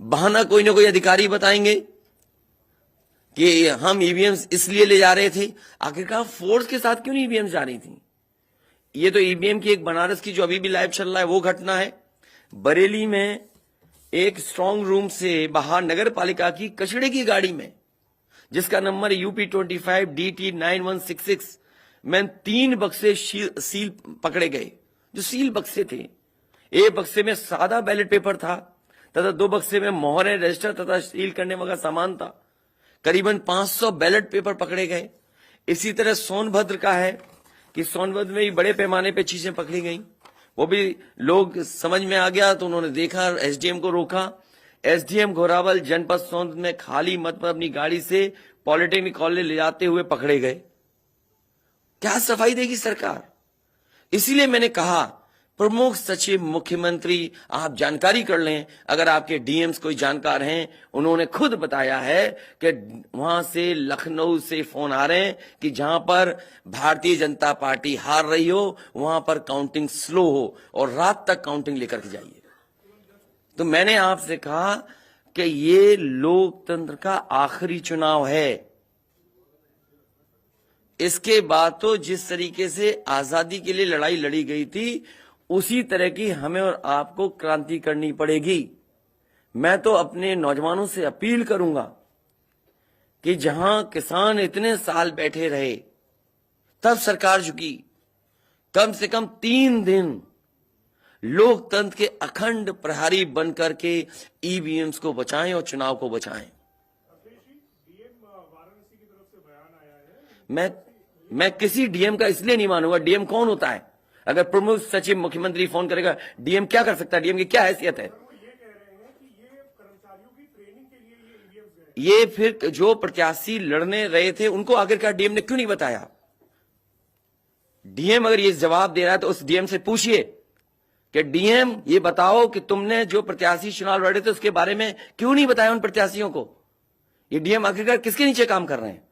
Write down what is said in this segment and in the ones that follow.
बहाना कोई ना कोई अधिकारी बताएंगे कि हम ईवीएम्स इसलिए ले जा रहे थे। आखिरकार फोर्स के साथ क्यों नहीं ईवीएम्स जा रही थी? ये तो ईवीएम की एक बनारस की जो अभी भी लाइव चल रहा है वो घटना है। बरेली में एक स्ट्रांग रूम से बाहर नगर पालिका की कचड़े की गाड़ी में, जिसका नंबर UP25DT9166 में 3 बक्से सील पकड़े गए। जो सील बक्से थे, एक बक्से में सादा बैलेट पेपर था तथा 2 बक्से में मोहरें, रजिस्टर तथा सील करने वाला सामान था। करीबन 500 बैलेट पेपर पकड़े गए। इसी तरह सोनभद्र का है कि सोनभद्र में भी बड़े पैमाने पे चीजें पकड़ी गई। वो भी लोग समझ में आ गया तो उन्होंने देखा, एसडीएम को रोका। एसडीएम घोरावल जनपद सोनभद्र में खाली मत पर अपनी गाड़ी से पॉलिटेक्निक कॉलेज ले जाते हुए पकड़े गए। क्या सफाई देगी सरकार? इसीलिए मैंने कहा प्रमुख सचिव मुख्यमंत्री आप जानकारी कर लें। अगर आपके डीएम्स कोई जानकार हैं, उन्होंने खुद बताया है कि वहां से लखनऊ से फोन आ रहे हैं कि जहां पर भारतीय जनता पार्टी हार रही हो वहां पर काउंटिंग स्लो हो और रात तक काउंटिंग लेकर के जाइए। तो मैंने आपसे कहा कि ये लोकतंत्र का आखिरी चुनाव है। इसके बाद तो जिस तरीके से आजादी के लिए लड़ाई लड़ी गई थी उसी तरह की हमें और आपको क्रांति करनी पड़ेगी। मैं तो अपने नौजवानों से अपील करूंगा कि जहां किसान इतने साल बैठे रहे तब सरकार झुकी। कम से कम 3 दिन लोकतंत्र के अखंड प्रहरी बनकर के ईवीएम्स को बचाएं और चुनाव को बचाएं। मैं किसी डीएम का इसलिए नहीं मानूंगा। डीएम कौन होता है? अगर प्रमुख सचिव मुख्यमंत्री फोन करेगा, डीएम क्या कर सकता है? डीएम की क्या हैसियत है? ये फिर जो प्रत्याशी लड़ने रहे थे उनको आखिरकार डीएम ने क्यों नहीं बताया? डीएम अगर ये जवाब दे रहा है तो उस डीएम से पूछिए कि डीएम ये बताओ कि तुमने जो प्रत्याशी चुनाव लड़े थे उसके बारे में क्यों नहीं बताया उन प्रत्याशियों को? ये डीएम आखिरकार किसके नीचे काम कर रहे हैं?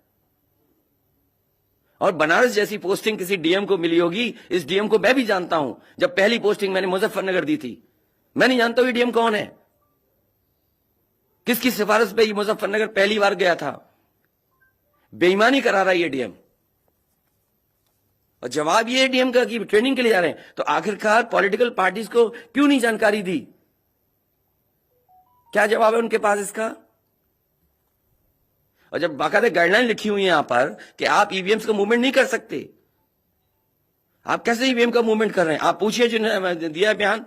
और बनारस जैसी पोस्टिंग किसी डीएम को मिली होगी, इस डीएम को मैं भी जानता हूं। जब पहली पोस्टिंग मैंने मुजफ्फरनगर दी थी, मैं नहीं जानता ये डीएम कौन है, किसकी सिफारिश पे ये मुजफ्फरनगर पहली बार गया था। बेईमानी करा रहा है ये डीएम। और जवाब ये डीएम का कि ट्रेनिंग के लिए जा रहे हैं। तो आखिरकार पॉलिटिकल पार्टीज को क्यों नहीं जानकारी दी? क्या जवाब है उनके पास इसका? और जब बाकायदा गाइडलाइन लिखी हुई है यहां पर कि आप ईवीएम्स का मूवमेंट नहीं कर सकते, आप कैसे ईवीएम का मूवमेंट कर रहे हैं? आप पूछिए जिन्होंने दिया बयान।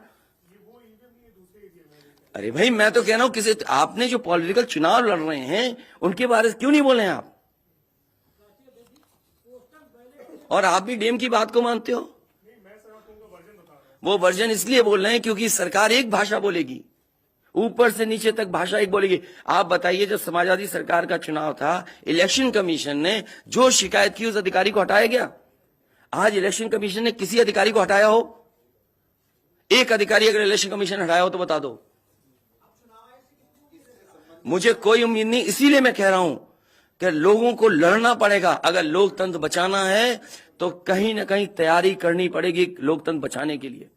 अरे भाई, मैं तो कह रहा हूं किसी आपने जो पॉलिटिकल चुनाव लड़ रहे हैं उनके बारे में क्यों नहीं बोले हैं आप? और आप भी डीएम की बात को मानते हो। वो वर्जन इसलिए बोल रहे हैं क्योंकि सरकार एक भाषा बोलेगी, ऊपर से नीचे तक भाषा एक बोलेगी। आप बताइए, जब समाजवादी सरकार का चुनाव था, इलेक्शन कमीशन ने जो शिकायत की उस अधिकारी को हटाया गया? आज इलेक्शन कमीशन ने किसी अधिकारी को हटाया हो? एक अधिकारी अगर इलेक्शन कमीशन हटाया हो तो बता दो। मुझे कोई उम्मीद नहीं। इसीलिए मैं कह रहा हूं कि लोगों को लड़ना पड़ेगा। अगर लोकतंत्र बचाना है तो कहीं ना कहीं तैयारी करनी पड़ेगी लोकतंत्र बचाने के लिए।